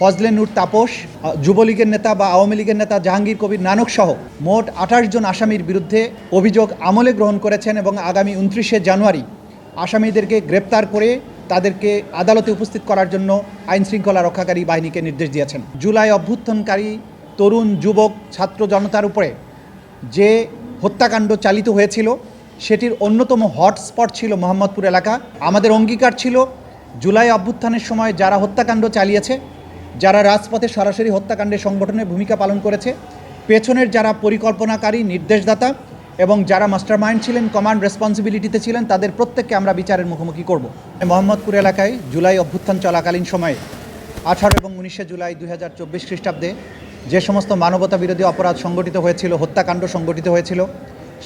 ফজলে নূর তাপস, যুবলীগের নেতা বা আওয়ামী লীগের নেতা জাহাঙ্গীর কবির নানক সহ মোট 28 জন আসামির বিরুদ্ধে অভিযোগ আমলে গ্রহণ করেছেন এবং আগামী 29শে জানুয়ারি আসামিদেরকে গ্রেপ্তার করে তাদেরকে আদালতে উপস্থিত করার জন্য আইনশৃঙ্খলা রক্ষাকারী বাহিনীকে নির্দেশ দিয়েছেন। জুলাই অভ্যুত্থানকারী তরুণ যুবক ছাত্র জনতার উপরে যে হত্যাকাণ্ড চালিত হয়েছিল সেটির অন্যতম হটস্পট ছিল মোহাম্মদপুর এলাকা। আমাদের অঙ্গীকার ছিল জুলাই অভ্যুত্থানের সময় যারা হত্যাকাণ্ড চালিয়েছে, যারা রাজপথে সরাসরি হত্যাকাণ্ডের সংগঠনে ভূমিকা পালন করেছে, পেছনের যারা পরিকল্পনাকারী নির্দেশদাতা এবং যারা মাস্টারমাইন্ড ছিলেন, কমান্ড রেসপন্সিবিলিটিতে ছিলেন, তাদের প্রত্যেককে আমরা বিচারের মুখোমুখি করব। মোহাম্মদপুর এলাকায় জুলাই অভ্যুত্থান চলাকালীন সময়ে 18 এবং 19শে জুলাই 2024 খ্রিস্টাব্দে যে সমস্ত মানবতা বিরোধী অপরাধ সংগঠিত হয়েছিল, হত্যাকাণ্ড সংগঠিত হয়েছিল,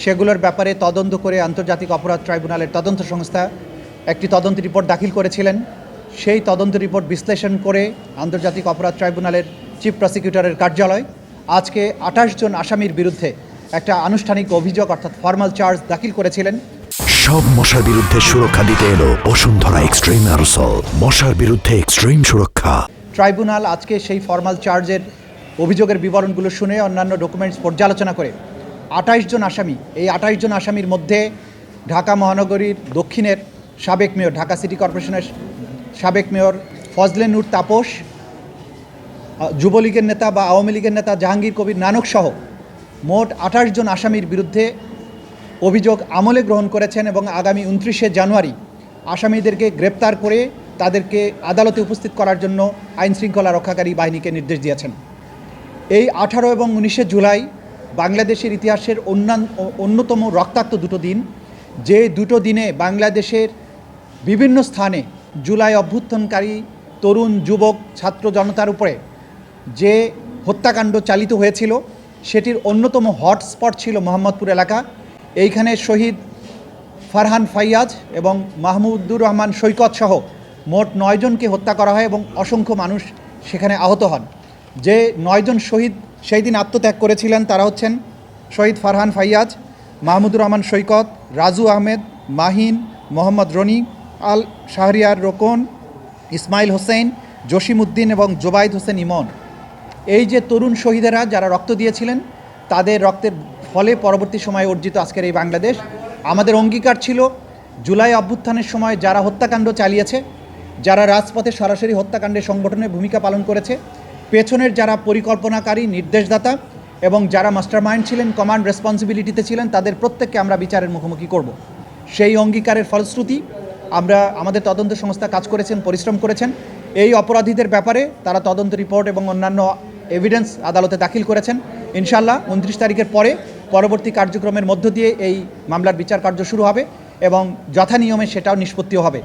সেগুলোর ব্যাপারে তদন্ত করে আন্তর্জাতিক অপরাধ ট্রাইব্যুনালের তদন্ত সংস্থা একটি তদন্ত রিপোর্ট দাখিল করেছিলেন। সেই তদন্ত রিপোর্ট বিশ্লেষণ করে আন্তর্জাতিক অপরাধ ট্রাইব্যুনালের চিফ প্রসিকিউটরের কার্যালয় আজকে 28 জন আসামির বিরুদ্ধে একটা আনুষ্ঠানিক অভিযোগ অর্থাৎ ফর্মাল চার্জ দাখিল করেছিলেন। সব মশার বিরুদ্ধে সুরক্ষা দিতে এলো বসুন্ধরা এক্সট্রিম অ্যারোসল, মশার বিরুদ্ধে এক্সট্রিম সুরক্ষা। ট্রাইব্যুনাল আজকে সেই ফর্মাল চার্জের অভিযোগের বিবরণগুলো শুনে অন্যান্য ডকুমেন্টস পর্যালোচনা করে 28 জন আসামি, এই 28 জন আসামির মধ্যে ঢাকা মহানগরীর দক্ষিণের সাবেক মেয়র, ঢাকা সিটি কর্পোরেশনের সাবেক মেয়র ফজলে নূর তাপস, যুবলীগের নেতা বা আওয়ামী লীগের নেতা জাহাঙ্গীর কবির নানক সহ মোট 28 জন আসামির বিরুদ্ধে অভিযোগ আমলে গ্রহণ করেছেন এবং আগামী 29শে জানুয়ারি আসামিদেরকে গ্রেপ্তার করে তাদেরকে আদালতে উপস্থিত করার জন্য আইনশৃঙ্খলা রক্ষাকারী বাহিনীকে নির্দেশ দিয়েছেন। এই 18 এবং 19শে জুলাই বাংলাদেশের ইতিহাসের অন্যতম রক্তাক্ত দুটো দিন, যে দুটো দিনে বাংলাদেশের বিভিন্ন স্থানে জুলাই অভ্যুত্থানকারী তরুণ যুবক ছাত্র জনতার উপরে যে হত্যাকাণ্ড চালিত হয়েছিল সেটির অন্যতম হটস্পট ছিল মোহাম্মদপুর এলাকা। এইখানে শহীদ ফারহান ফাইয়াজ এবং মাহমুদুর রহমান সৈকত সহ মোট 9 জনকে হত্যা করা হয় এবং অসংখ্য মানুষ সেখানে আহত হন। যে 9 জন শহীদ সেই দিন আত্মত্যাগ করেছিলেন তারা হচ্ছেন শহীদ ফারহান ফাইয়াজ, মাহমুদুর রহমান সৈকত, রাজু আহমেদ, মাহিন, মোহাম্মদ রনি, আল শাহরিয়ার রোকন, ইসমাইল হোসেন, জসিমউদ্দিন এবং জোবাইদ হোসেন ইমন। এই যে তরুণ শহীদেরা যারা রক্ত দিয়েছিলেন, তাদের রক্তের ফলে পরবর্তী সময়ে অর্জিত আজকের এই বাংলাদেশ। আমাদের অঙ্গীকার ছিল জুলাই অভ্যুত্থানের সময় যারা হত্যাকাণ্ড চালিয়েছে, যারা রাজপথে সরাসরি হত্যাকাণ্ডের সংগঠনে ভূমিকা পালন করেছে, পেছনের যারা পরিকল্পনাকারী নির্দেশদাতা এবং যারা মাস্টারমাইন্ড ছিলেন, কমান্ড রেসপন্সিবিলিটিতে ছিলেন, তাদের প্রত্যেককে আমরা বিচারের মুখোমুখি করব। সেই অঙ্গীকারের ফলশ্রুতি আমরা আমাদের তদন্ত সংস্থা কাজ করেছেন, পরিশ্রম করেছেন। এই অপরাধীদের ব্যাপারে তারা তদন্ত রিপোর্ট এবং অন্যান্য এভিডেন্স আদালতে দাখিল করেছেন। ইনশাআল্লাহ 29 তারিখের পরে পরবর্তী কার্যক্রমের মধ্য দিয়ে এই মামলার বিচার কার্য শুরু হবে এবং যথানিয়মে সেটাও নিষ্পত্তিও হবে।